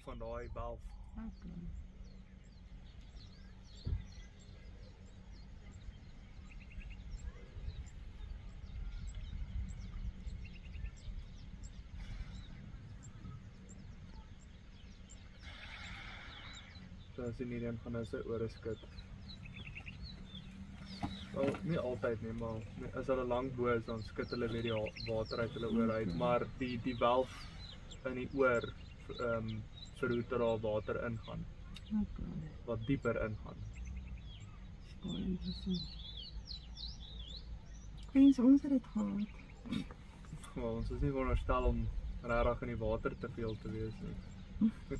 gevolg van daai valve. Okay. So as jy nie dan gaan nou sy ore skud. Wel, nie altyd nie, maar as hulle lank bo is, dan skud hulle weer die water uit hulle oor uit, maar die valve in die oor verhoed dat daar water ingaan, Okay. wat dieper ingaan. Baie interessant. Eens ons het dit gehad. Wel, ons is nie veronderstel om regtig in die water te veel te wees nie.